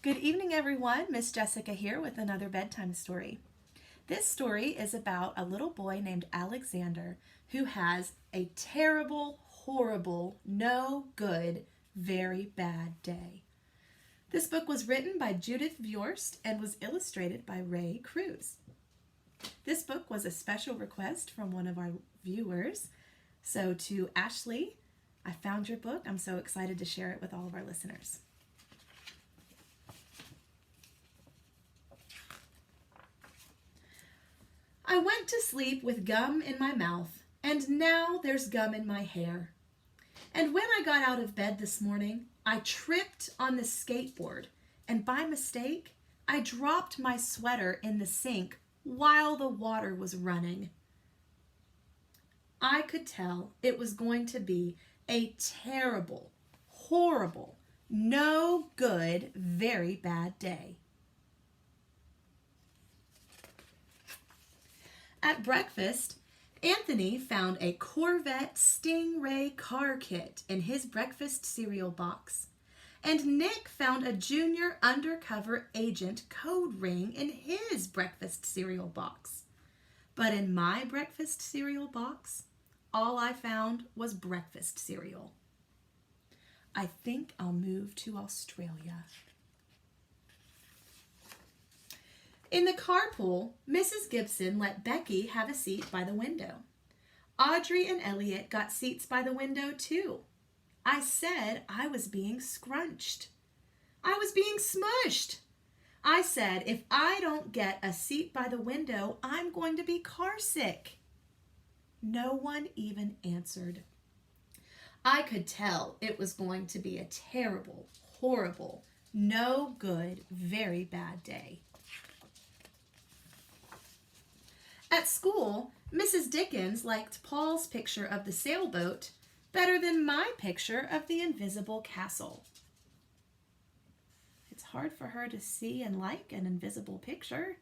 Good evening, everyone. Miss Jessica here with another bedtime story. This story is about a little boy named Alexander who has a terrible, horrible, no good, very bad day. This book was written by Judith Viorst and was illustrated by Ray Cruz. This book was a special request from one of our viewers. So to Ashley, I found your book. I'm so excited to share it with all of our listeners. I went to sleep with gum in my mouth, and now there's gum in my hair. And when I got out of bed this morning, I tripped on the skateboard, and by mistake, I dropped my sweater in the sink while the water was running. I could tell it was going to be a terrible, horrible, no good, very bad day. At breakfast, Anthony found a Corvette Stingray car kit in his breakfast cereal box, and Nick found a junior undercover agent code ring in his breakfast cereal box. But in my breakfast cereal box, all I found was breakfast cereal. I think I'll move to Australia. In the carpool, Mrs. Gibson let Becky have a seat by the window. Audrey and Elliot got seats by the window too. I said I was being scrunched. I was being smushed. I said if I don't get a seat by the window, I'm going to be car sick. No one even answered. I could tell it was going to be a terrible, horrible, no good, very bad day. At school, Mrs. Dickens liked Paul's picture of the sailboat better than my picture of the invisible castle. It's hard for her to see and like an invisible picture.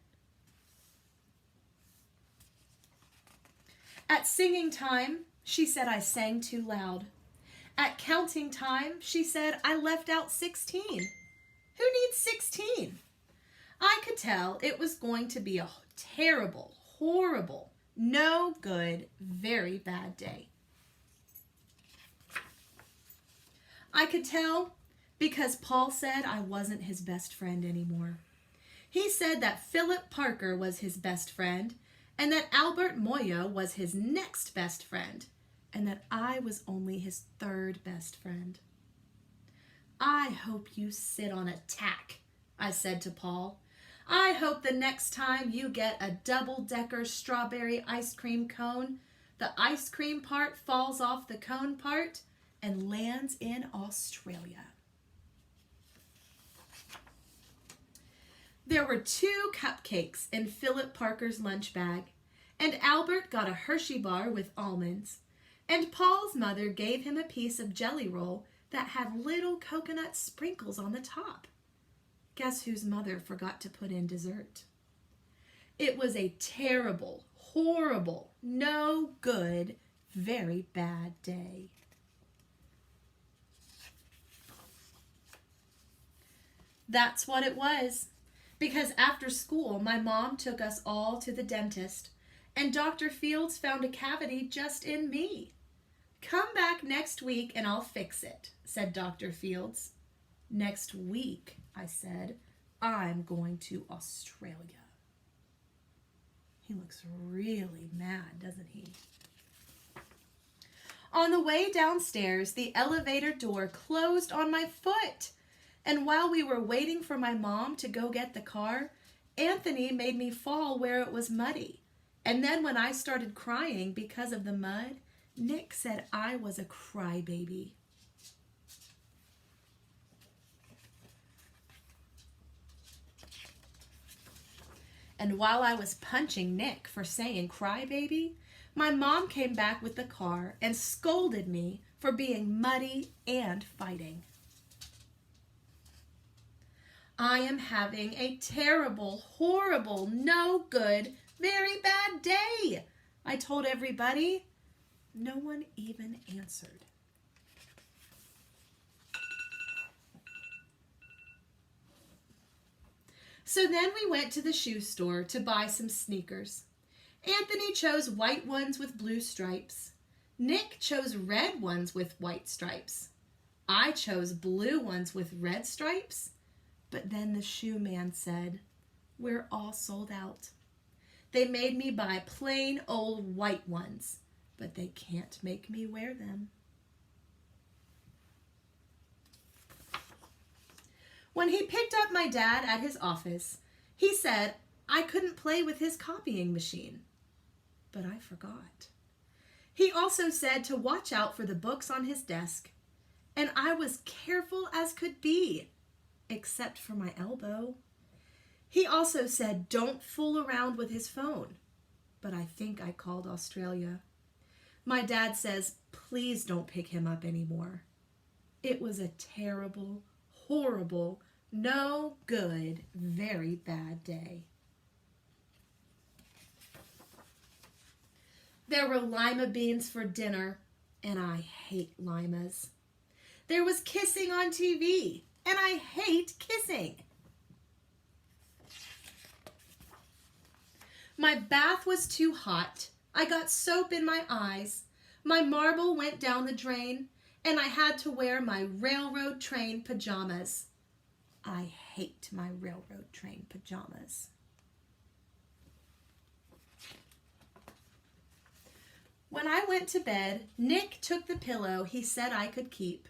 At singing time, she said I sang too loud. At counting time, she said I left out 16. Who needs 16? I could tell it was going to be a terrible, horrible, no good, very bad day. I could tell because Paul said I wasn't his best friend anymore. He said that Philip Parker was his best friend and that Albert Moya was his next best friend and that I was only his third best friend. I hope you sit on a tack, I said to Paul. I hope the next time you get a double-decker strawberry ice cream cone, the ice cream part falls off the cone part and lands in Australia. There were 2 cupcakes in Philip Parker's lunch bag, and Albert got a Hershey bar with almonds, and Paul's mother gave him a piece of jelly roll that had little coconut sprinkles on the top. Guess whose mother forgot to put in dessert? It was a terrible, horrible, no good, very bad day. That's what it was, because after school, my mom took us all to the dentist, and Dr. Fields found a cavity just in me. Come back next week and I'll fix it, said Dr. Fields. Next week, I said, I'm going to Australia. He looks really mad, doesn't he? On the way downstairs, the elevator door closed on my foot. And while we were waiting for my mom to go get the car, Anthony made me fall where it was muddy. And then when I started crying because of the mud, Nick said I was a crybaby. And while I was punching Nick for saying crybaby, my mom came back with the car and scolded me for being muddy and fighting. I am having a terrible, horrible, no good, very bad day, I told everybody. No one even answered. So then we went to the shoe store to buy some sneakers. Anthony chose white ones with blue stripes. Nick chose red ones with white stripes. I chose blue ones with red stripes. But then the shoe man said, "We're all sold out." They made me buy plain old white ones, but they can't make me wear them. When he picked up my dad at his office, he said I couldn't play with his copying machine. But I forgot. He also said to watch out for the books on his desk, and I was careful as could be, except for my elbow. He also said don't fool around with his phone, but I think I called Australia. My dad says please don't pick him up anymore. It was a terrible, horrible, no good, very bad day. There were lima beans for dinner, and I hate limas. There was kissing on TV, and I hate kissing. My bath was too hot. I got soap in my eyes. My marble went down the drain, and I had to wear my railroad train pajamas. I hate my railroad train pajamas. When I went to bed, Nick took the pillow he said I could keep,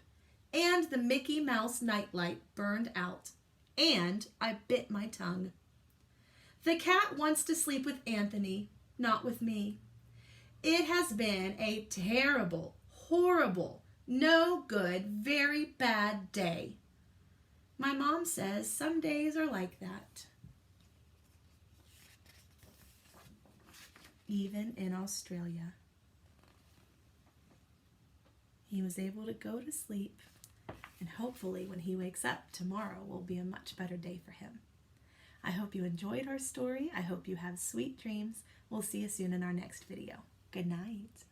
and the Mickey Mouse nightlight burned out, and I bit my tongue. The cat wants to sleep with Anthony, not with me. It has been a terrible, horrible, no good, very bad day. My mom says some days are like that. Even in Australia. He was able to go to sleep, and hopefully when he wakes up tomorrow will be a much better day for him. I hope you enjoyed our story. I hope you have sweet dreams. We'll see you soon in our next video. Good night.